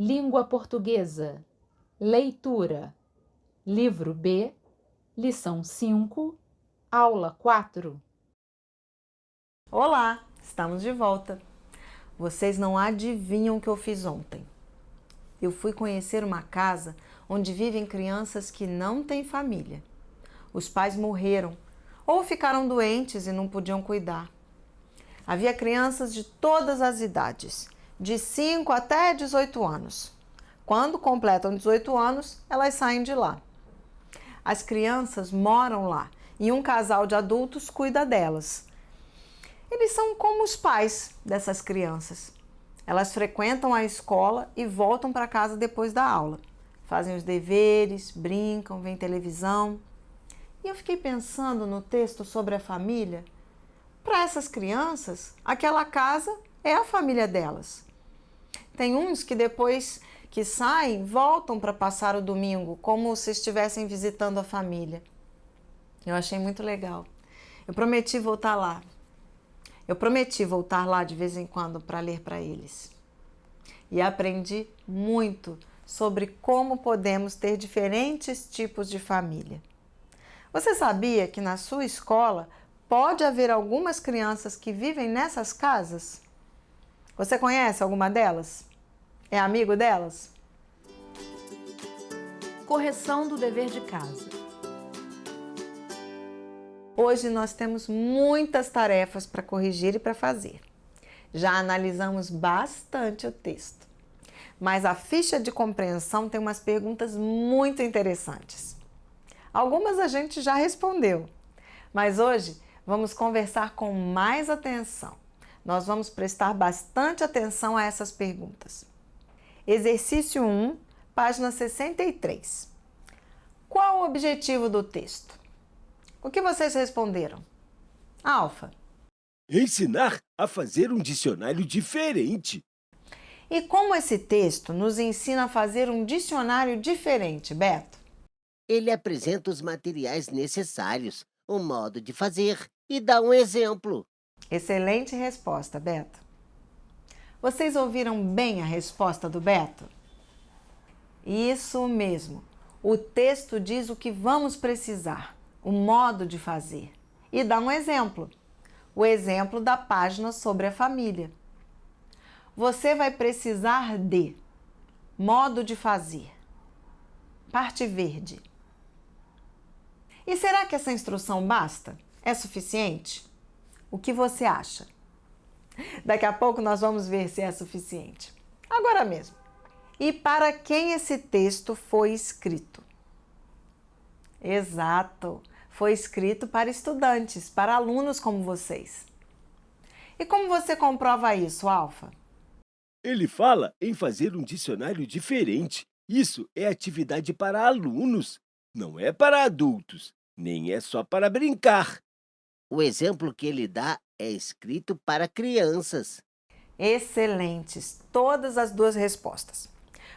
Língua portuguesa. Leitura. Livro B, lição 5, aula 4. Olá, estamos de volta. Vocês não adivinham o que eu fiz ontem. Eu fui conhecer uma casa onde vivem crianças que não têm família. Os pais morreram ou ficaram doentes e não podiam cuidar. Havia crianças de todas as idades, de 5 até 18 anos. Quando completam 18 anos, elas saem de lá. As crianças moram lá e um casal de adultos cuida delas. Eles são como os pais dessas crianças. Elas frequentam a escola e voltam para casa depois da aula. Fazem os deveres, brincam, veem televisão. E eu fiquei pensando no texto sobre a família. Para essas crianças, aquela casa é a família delas. Tem uns que depois que saem, voltam para passar o domingo, como se estivessem visitando a família. Eu achei muito legal. Eu prometi voltar lá. Eu prometi voltar lá de vez em quando para ler para eles. E aprendi muito sobre como podemos ter diferentes tipos de família. Você sabia que na sua escola pode haver algumas crianças que vivem nessas casas? Você conhece alguma delas? É amigo delas? Correção do dever de casa. Hoje nós temos muitas tarefas para corrigir e para fazer. Já analisamos bastante o texto, mas a ficha de compreensão tem umas perguntas muito interessantes. Algumas a gente já respondeu, mas hoje vamos conversar com mais atenção. Nós vamos prestar bastante atenção a essas perguntas. Exercício 1, página 63. Qual o objetivo do texto? O que vocês responderam? Alfa. Ensinar a fazer um dicionário diferente. E como esse texto nos ensina a fazer um dicionário diferente, Beto? Ele apresenta os materiais necessários, o modo de fazer e dá um exemplo. Excelente resposta, Beto. Vocês ouviram bem a resposta do Beto? Isso mesmo. O texto diz o que vamos precisar, o modo de fazer, e dá um exemplo. O exemplo da página sobre a família. Você vai precisar de modo de fazer. Parte verde. E será que essa instrução basta? É suficiente? O que você acha? Daqui a pouco nós vamos ver se é suficiente. Agora mesmo. E para quem esse texto foi escrito? Exato! Foi escrito para estudantes, para alunos como vocês. E como você comprova isso, Alfa? Ele fala em fazer um dicionário diferente. Isso é atividade para alunos, não é para adultos, nem é só para brincar. O exemplo que ele dá é escrito para crianças. Excelentes, todas as duas respostas.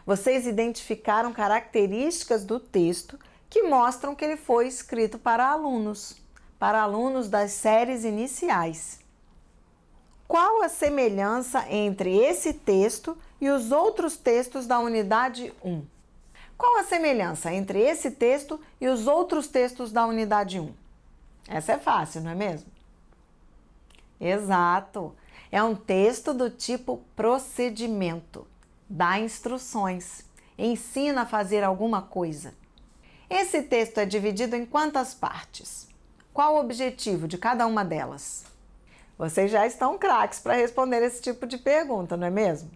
Vocês identificaram características do texto que mostram que ele foi escrito para alunos das séries iniciais. Qual a semelhança entre esse texto e os outros textos da unidade 1? Qual a semelhança entre esse texto e os outros textos da unidade 1? Essa é fácil, não é mesmo? Exato! É um texto do tipo procedimento. Dá instruções, ensina a fazer alguma coisa. Esse texto é dividido em quantas partes? Qual o objetivo de cada uma delas? Vocês já estão craques para responder esse tipo de pergunta, não é mesmo?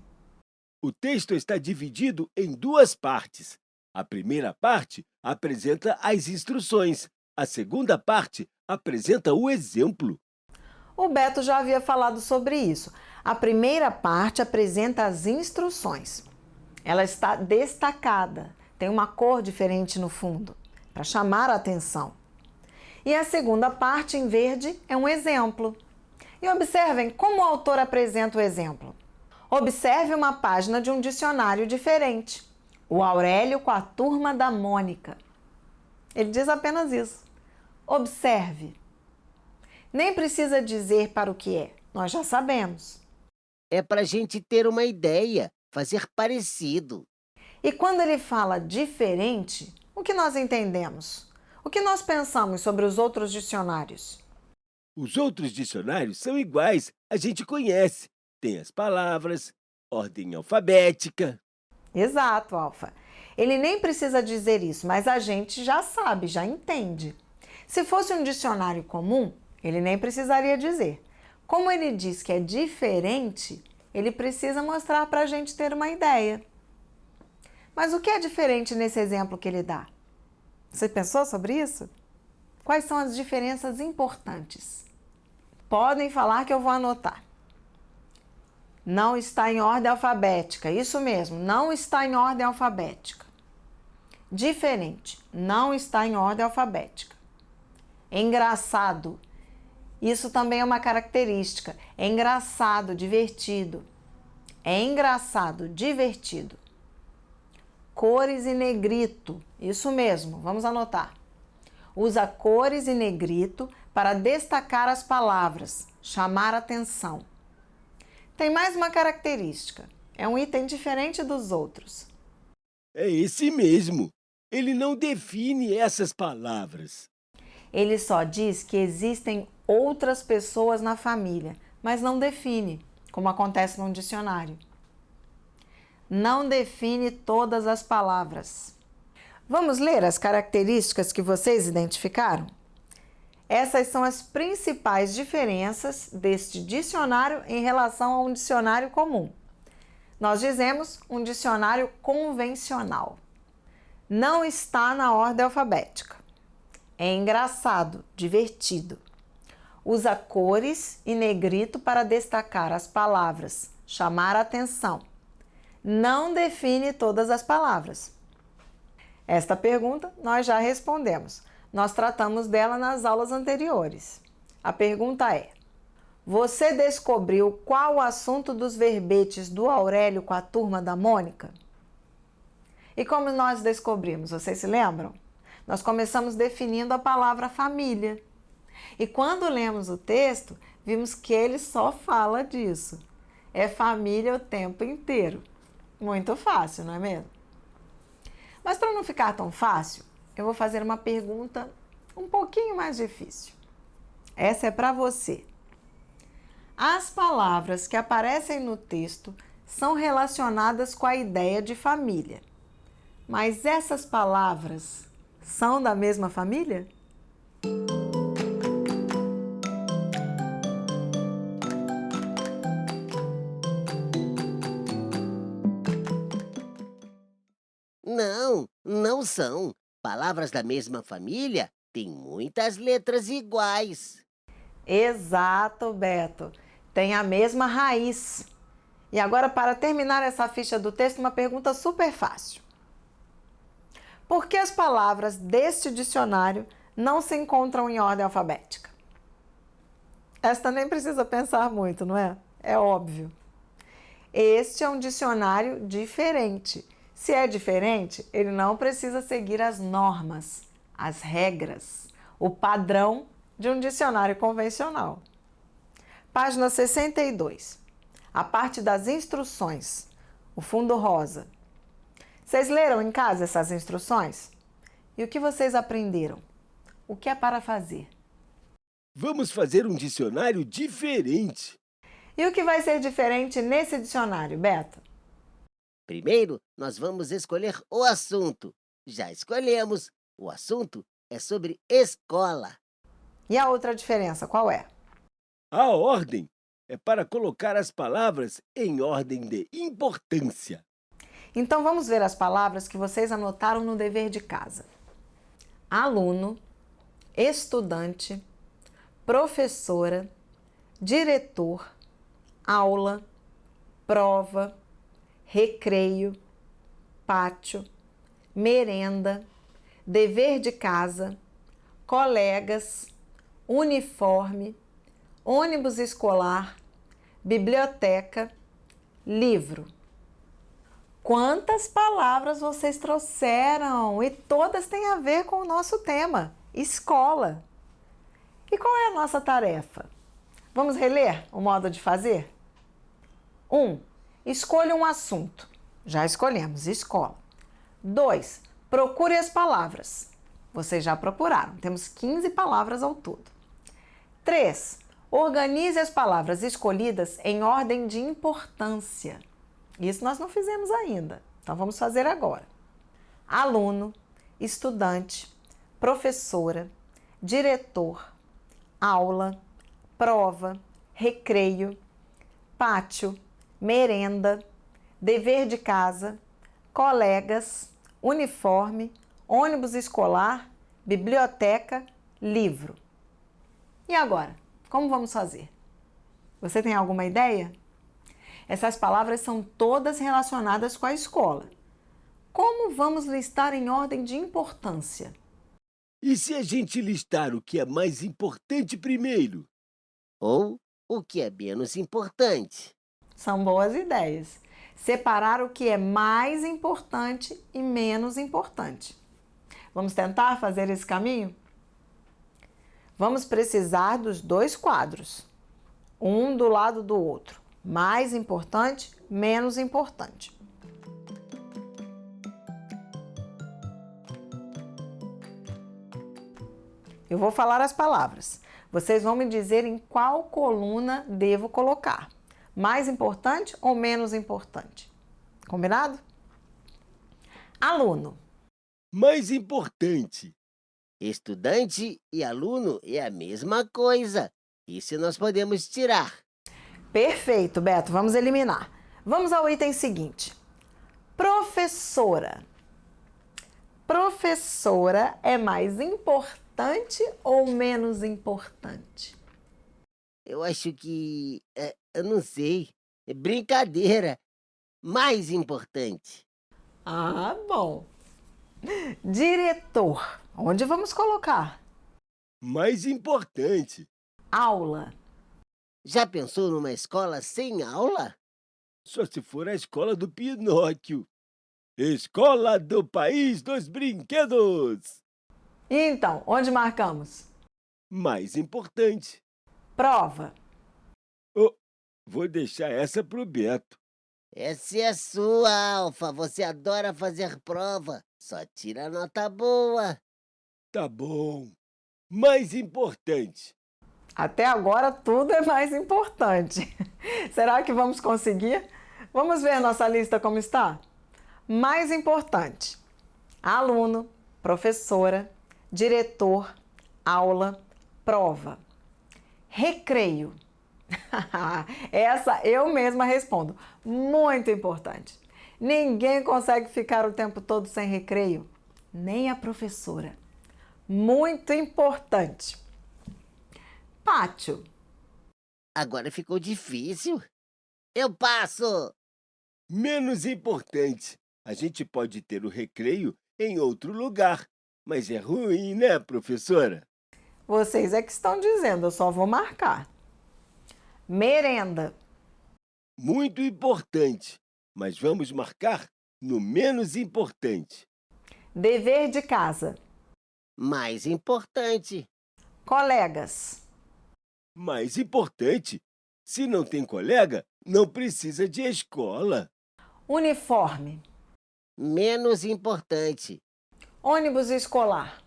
O texto está dividido em duas partes. A primeira parte apresenta as instruções. A segunda parte apresenta o exemplo. O Beto já havia falado sobre isso. A primeira parte apresenta as instruções. Ela está destacada, tem uma cor diferente no fundo, para chamar a atenção. E a segunda parte, em verde, é um exemplo. E observem como o autor apresenta o exemplo. Observe uma página de um dicionário diferente. O Aurélio com a turma da Mônica. Ele diz apenas isso. Observe. Nem precisa dizer para o que é, nós já sabemos. É para a gente ter uma ideia, fazer parecido. E quando ele fala diferente, o que nós entendemos? O que nós pensamos sobre os outros dicionários? Os outros dicionários são iguais, a gente conhece. Tem as palavras, ordem alfabética. Exato, Alfa. Ele nem precisa dizer isso, mas a gente já sabe, já entende. Se fosse um dicionário comum, ele nem precisaria dizer. Como ele diz que é diferente, ele precisa mostrar para a gente ter uma ideia. Mas o que é diferente nesse exemplo que ele dá? Você pensou sobre isso? Quais são as diferenças importantes? Podem falar que eu vou anotar. Não está em ordem alfabética, isso mesmo, não está em ordem alfabética. Diferente, não está em ordem alfabética. Engraçado, isso também é uma característica. É engraçado, divertido. É engraçado, divertido. Cores e negrito, isso mesmo, vamos anotar. Usa cores e negrito para destacar as palavras, chamar atenção. Tem mais uma característica, é um item diferente dos outros. É esse mesmo. Ele não define essas palavras. Ele só diz que existem outras pessoas na família, mas não define, como acontece num dicionário. Não define todas as palavras. Vamos ler as características que vocês identificaram? Essas são as principais diferenças deste dicionário em relação a um dicionário comum. Nós dizemos um dicionário convencional. Não está na ordem alfabética. É engraçado, divertido. Usa cores e negrito para destacar as palavras, chamar a atenção. Não define todas as palavras. Esta pergunta nós já respondemos. Nós tratamos dela nas aulas anteriores. A pergunta é: você descobriu qual o assunto dos verbetes do Aurélio com a turma da Mônica? E como nós descobrimos? Vocês se lembram? Nós começamos definindo a palavra família. E quando lemos o texto, vimos que ele só fala disso. É família o tempo inteiro. Muito fácil, não é mesmo? Mas para não ficar tão fácil, eu vou fazer uma pergunta um pouquinho mais difícil. Essa é para você. As palavras que aparecem no texto são relacionadas com a ideia de família. Mas essas palavras são da mesma família? Não, não são. Palavras da mesma família têm muitas letras iguais. Exato, Beto. Tem a mesma raiz. E agora, para terminar essa ficha do texto, uma pergunta super fácil. Por que as palavras deste dicionário não se encontram em ordem alfabética? Esta nem precisa pensar muito, não é? É óbvio. Este é um dicionário diferente. Se é diferente, ele não precisa seguir as normas, as regras, o padrão de um dicionário convencional. Página 62. A parte das instruções, o fundo rosa. Vocês leram em casa essas instruções? E o que vocês aprenderam? O que é para fazer? Vamos fazer um dicionário diferente. E o que vai ser diferente nesse dicionário, Beto? Primeiro, nós vamos escolher o assunto. Já escolhemos. O assunto é sobre escola. E a outra diferença, qual é? A ordem é para colocar as palavras em ordem de importância. Então vamos ver as palavras que vocês anotaram no dever de casa. Aluno, estudante, professora, diretor, aula, prova, recreio, pátio, merenda, dever de casa, colegas, uniforme, ônibus escolar, biblioteca, livro. Quantas palavras vocês trouxeram? E todas têm a ver com o nosso tema, escola. E qual é a nossa tarefa? Vamos reler o modo de fazer? 1. Escolha um assunto. Já escolhemos, escola. 2. Procure as palavras. Vocês já procuraram, temos 15 palavras ao todo. 3. Organize as palavras escolhidas em ordem de importância. Isso nós não fizemos ainda, então vamos fazer agora. Aluno, estudante, professora, diretor, aula, prova, recreio, pátio, merenda, dever de casa, colegas, uniforme, ônibus escolar, biblioteca, livro. E agora, como vamos fazer? Você tem alguma ideia? Essas palavras são todas relacionadas com a escola. Como vamos listar em ordem de importância? E se a gente listar o que é mais importante primeiro? Ou o que é menos importante? São boas ideias. Separar o que é mais importante e menos importante. Vamos tentar fazer esse caminho? Vamos precisar dos 2 quadros, um do lado do outro. Mais importante, menos importante. Eu vou falar as palavras. Vocês vão me dizer em qual coluna devo colocar. Mais importante ou menos importante? Combinado? Aluno. Mais importante. Estudante e aluno é a mesma coisa. Isso nós podemos tirar. Perfeito, Beto. Vamos eliminar. Vamos ao item seguinte. Professora. Professora é mais importante ou menos importante? Eu acho que... eu não sei. É brincadeira. Mais importante. Ah, bom. Diretor. Onde vamos colocar? Mais importante. Aula. Já pensou numa escola sem aula? Só se for a escola do Pinóquio. Escola do País dos Brinquedos. Então, onde marcamos? Mais importante. Prova. Vou deixar essa pro Beto. Essa é a sua, Alfa. Você adora fazer prova. Só tira nota boa. Tá bom. Mais importante. Até agora tudo é mais importante. Será que vamos conseguir? Vamos ver a nossa lista como está? Mais importante: aluno, professora, diretor, aula, prova. Recreio. Essa eu mesma respondo. Muito importante. Ninguém consegue ficar o tempo todo sem recreio, nem a professora. Muito importante. Pátio. Agora ficou difícil. Eu passo. Menos importante. A gente pode ter o recreio em outro lugar. Mas é ruim, né, professora? Vocês é que estão dizendo, eu só vou marcar. Merenda. Muito importante. Mas vamos marcar no menos importante. Dever de casa. Mais importante. Colegas. Mais importante. Se não tem colega, não precisa de escola. Uniforme. Menos importante. Ônibus escolar.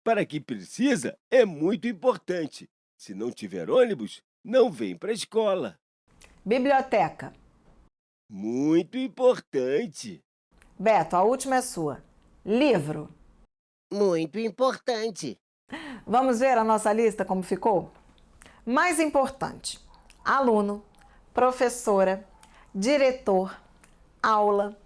Para quem precisa, é muito importante. Se não tiver ônibus, não vem para a escola. Biblioteca. Muito importante. Beto, a última é sua. Livro. Muito importante. Vamos ver a nossa lista como ficou? Mais importante: aluno, professora, diretor, aula,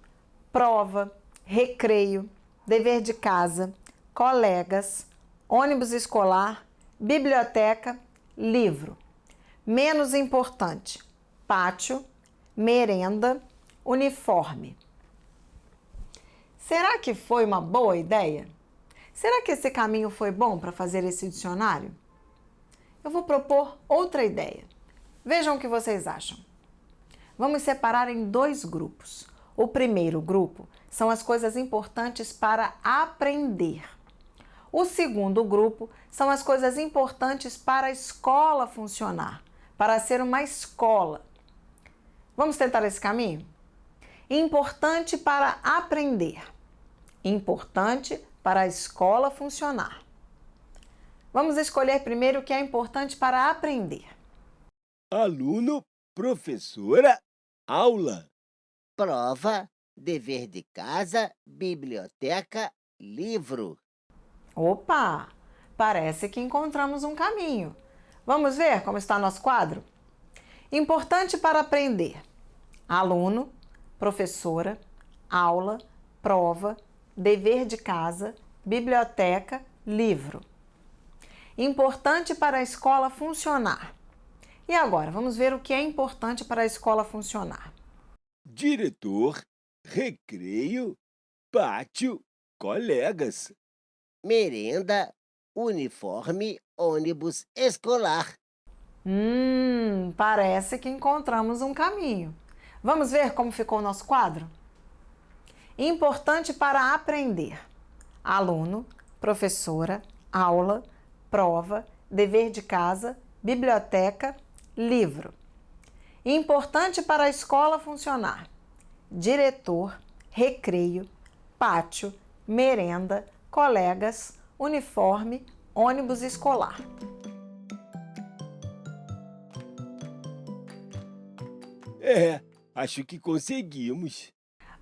prova, recreio, dever de casa, colegas, ônibus escolar, biblioteca, livro. Menos importante: pátio, merenda, uniforme. Será que foi uma boa ideia? Será que esse caminho foi bom para fazer esse dicionário? Eu vou propor outra ideia. Vejam o que vocês acham. Vamos separar em 2 grupos. O primeiro grupo são as coisas importantes para aprender. O segundo grupo são as coisas importantes para a escola funcionar, para ser uma escola. Vamos tentar esse caminho? Importante para aprender. Importante para a escola funcionar. Vamos escolher primeiro o que é importante para aprender. Aluno, professora, aula. Prova, dever de casa, biblioteca, livro. Opa! Parece que encontramos um caminho. Vamos ver como está nosso quadro? Importante para aprender. Aluno, professora, aula, prova, dever de casa, biblioteca, livro. Importante para a escola funcionar. E agora, vamos ver o que é importante para a escola funcionar. Diretor, recreio, pátio, colegas. Merenda, uniforme, ônibus escolar. Parece que encontramos um caminho. Vamos ver como ficou o nosso quadro? Importante para aprender. Aluno, professora, aula, prova, dever de casa, biblioteca, livro. Importante para a escola funcionar. Diretor, recreio, pátio, merenda, colegas, uniforme, ônibus escolar. Acho que conseguimos.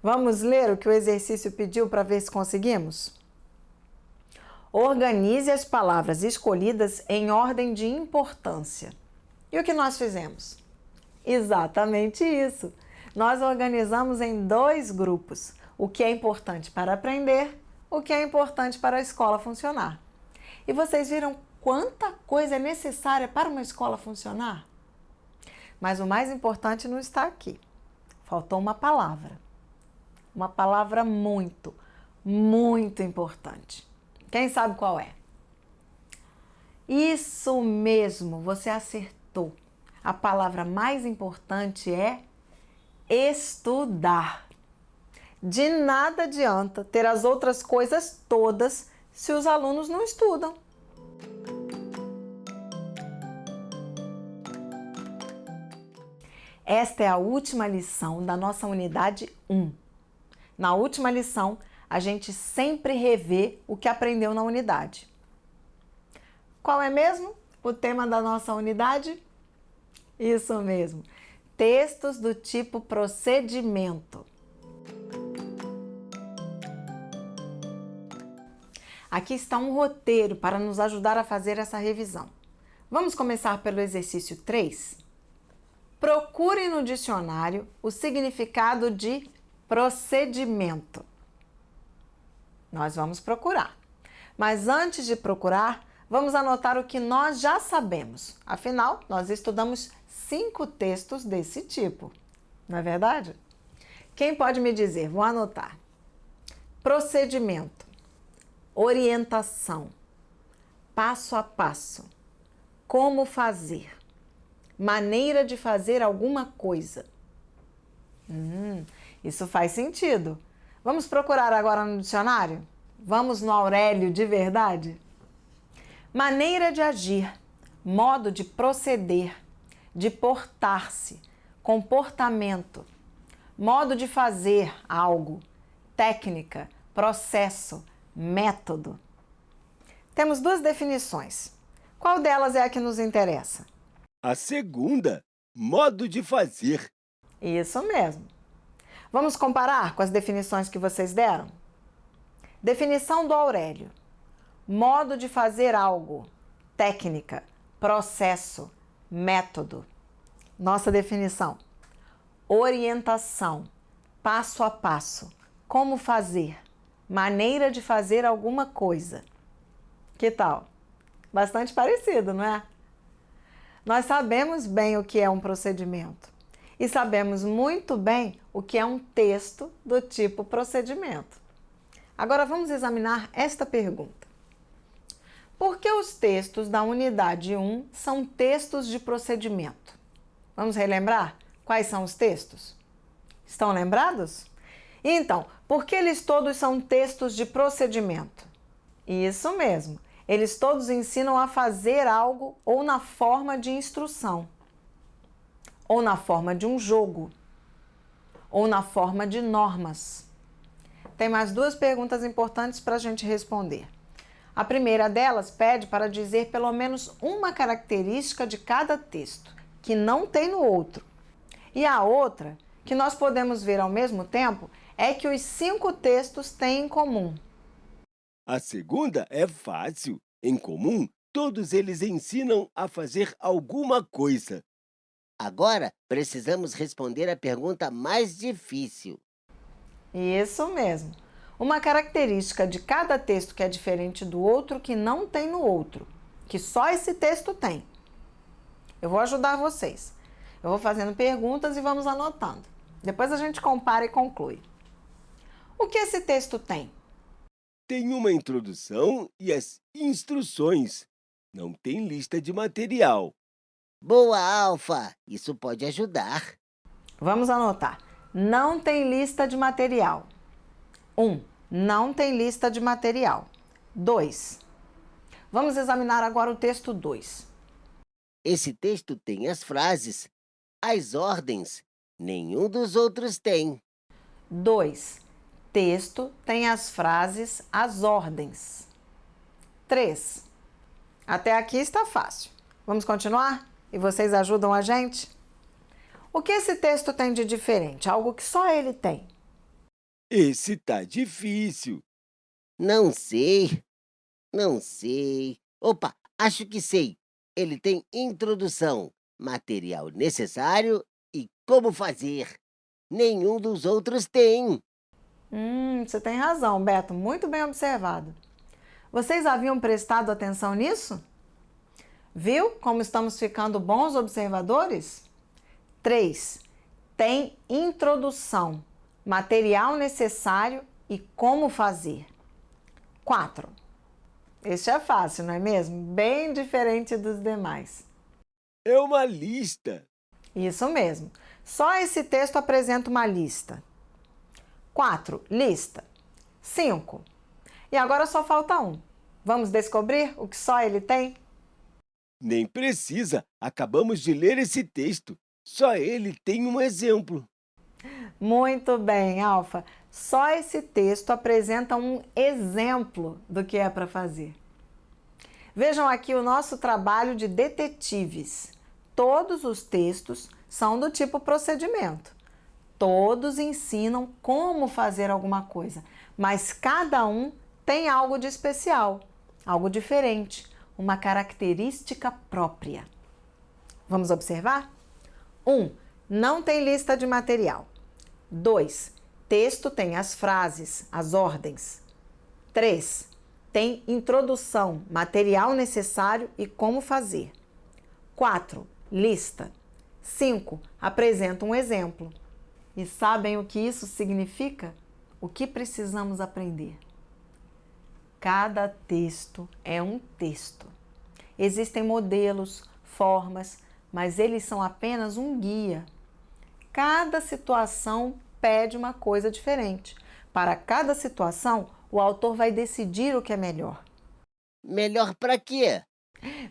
Vamos ler o que o exercício pediu para ver se conseguimos? Organize as palavras escolhidas em ordem de importância. E o que nós fizemos? Exatamente isso. Nós organizamos em 2 grupos. O que é importante para aprender, o que é importante para a escola funcionar. E vocês viram quanta coisa é necessária para uma escola funcionar? Mas o mais importante não está aqui. Faltou uma palavra. Uma palavra muito, muito importante. Quem sabe qual é? Isso mesmo, você acertou. A palavra mais importante é estudar. De nada adianta ter as outras coisas todas se os alunos não estudam. Esta é a última lição da nossa unidade 1. Na última lição, a gente sempre revê o que aprendeu na unidade. Qual é mesmo o tema da nossa unidade? Isso mesmo, textos do tipo procedimento. Aqui está um roteiro para nos ajudar a fazer essa revisão. Vamos começar pelo exercício 3? Procure no dicionário o significado de procedimento. Nós vamos procurar. Mas antes de procurar, vamos anotar o que nós já sabemos. Afinal, nós estudamos 5 textos desse tipo. Não é verdade? Quem pode me dizer? Vou anotar. Procedimento, orientação, passo a passo, como fazer, maneira de fazer alguma coisa. Isso faz sentido. Vamos procurar agora no dicionário? Vamos no Aurélio de verdade? Maneira de agir, modo de proceder, de portar-se, comportamento, modo de fazer algo, técnica, processo, método. Temos 2 definições. Qual delas é a que nos interessa? A segunda, modo de fazer. Isso mesmo. Vamos comparar com as definições que vocês deram? Definição do Aurélio. Modo de fazer algo, técnica, processo, método. Nossa definição. Orientação, passo a passo, como fazer, maneira de fazer alguma coisa. Que tal? Bastante parecido, não é? Nós sabemos bem o que é um procedimento e sabemos muito bem o que é um texto do tipo procedimento. Agora vamos examinar esta pergunta. Por que os textos da unidade 1 são textos de procedimento? Vamos relembrar quais são os textos? Estão lembrados? Então, por que eles todos são textos de procedimento? Isso mesmo, eles todos ensinam a fazer algo ou na forma de instrução, ou na forma de um jogo, ou na forma de normas. Tem mais duas perguntas importantes para a gente responder. A primeira delas pede para dizer pelo menos uma característica de cada texto, que não tem no outro. E a outra, que nós podemos ver ao mesmo tempo, é que os 5 textos têm em comum. A segunda é fácil. Em comum, todos eles ensinam a fazer alguma coisa. Agora, precisamos responder a pergunta mais difícil. Isso mesmo. Uma característica de cada texto que é diferente do outro, que não tem no outro, que só esse texto tem. Eu vou ajudar vocês. Eu vou fazendo perguntas e vamos anotando. Depois a gente compara e conclui. O que esse texto tem? Tem uma introdução e as instruções. Não tem lista de material. Boa, Alfa! Isso pode ajudar. Vamos anotar. Não tem lista de material. 1. Não tem lista de material. 2. Vamos examinar agora o texto 2. Esse texto tem as frases, as ordens. Nenhum dos outros tem. 2. Texto tem as frases, as ordens. 3. Até aqui está fácil. Vamos continuar? E vocês ajudam a gente? O que esse texto tem de diferente? Algo que só ele tem. Esse tá difícil. Não sei. Não sei. Opa, acho que sei. Ele tem introdução, material necessário e como fazer. Nenhum dos outros tem. Você tem razão, Beto. Muito bem observado. Vocês haviam prestado atenção nisso? Viu como estamos ficando bons observadores? 3. Tem introdução, material necessário e como fazer. 4. Este é fácil, não é mesmo? Bem diferente dos demais. É uma lista. Isso mesmo. Só esse texto apresenta uma lista. 4. Lista. 5. E agora só falta um. Vamos descobrir o que só ele tem? Nem precisa. Acabamos de ler esse texto. Só ele tem um exemplo. Muito bem, Alfa. Só esse texto apresenta um exemplo do que é para fazer. Vejam aqui o nosso trabalho de detetives. Todos os textos são do tipo procedimento. Todos ensinam como fazer alguma coisa, mas cada um tem algo de especial, algo diferente, uma característica própria. Vamos observar? 1. Não tem lista de material. 2. Texto tem as frases, as ordens. 3. Tem introdução, material necessário e como fazer. 4. Lista. 5. Apresenta um exemplo. E sabem o que isso significa? O que precisamos aprender? Cada texto é um texto. Existem modelos, formas, mas eles são apenas um guia. Cada situação pede uma coisa diferente. Para cada situação, o autor vai decidir o que é melhor. Melhor para quê?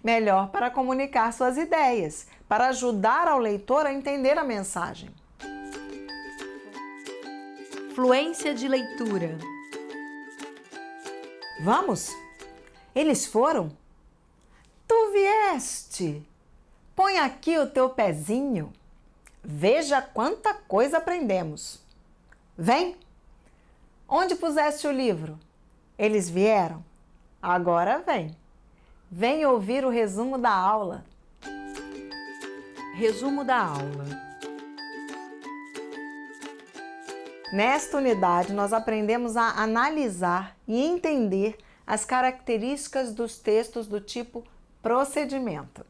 Melhor para comunicar suas ideias, para ajudar ao leitor a entender a mensagem. Fluência de leitura. Vamos? Eles foram? Tu vieste! Põe aqui o teu pezinho. Veja quanta coisa aprendemos. Vem! Onde puseste o livro? Eles vieram? Agora vem. Vem ouvir o resumo da aula. Resumo da aula. Nesta unidade, nós aprendemos a analisar e entender as características dos textos do tipo procedimento.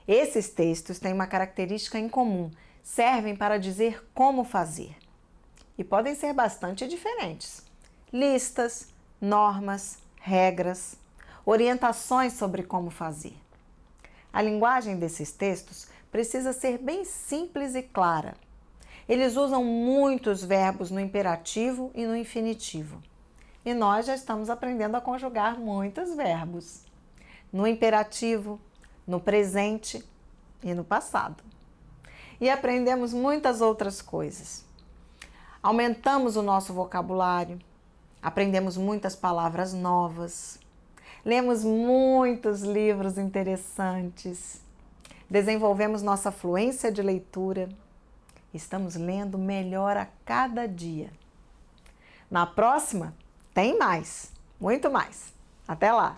Esses textos têm uma característica em comum, servem para dizer como fazer. E podem ser bastante diferentes. Listas, normas, regras, orientações sobre como fazer. A linguagem desses textos precisa ser bem simples e clara. Eles usam muitos verbos no imperativo e no infinitivo. E nós já estamos aprendendo a conjugar muitos verbos. No imperativo, no presente e no passado. E aprendemos muitas outras coisas. aumentamos o nosso vocabulário, aprendemos muitas palavras novas, lemos muitos livros interessantes, desenvolvemos nossa fluência de leitura, estamos lendo melhor a cada dia. Na próxima, tem mais, muito mais. Até lá!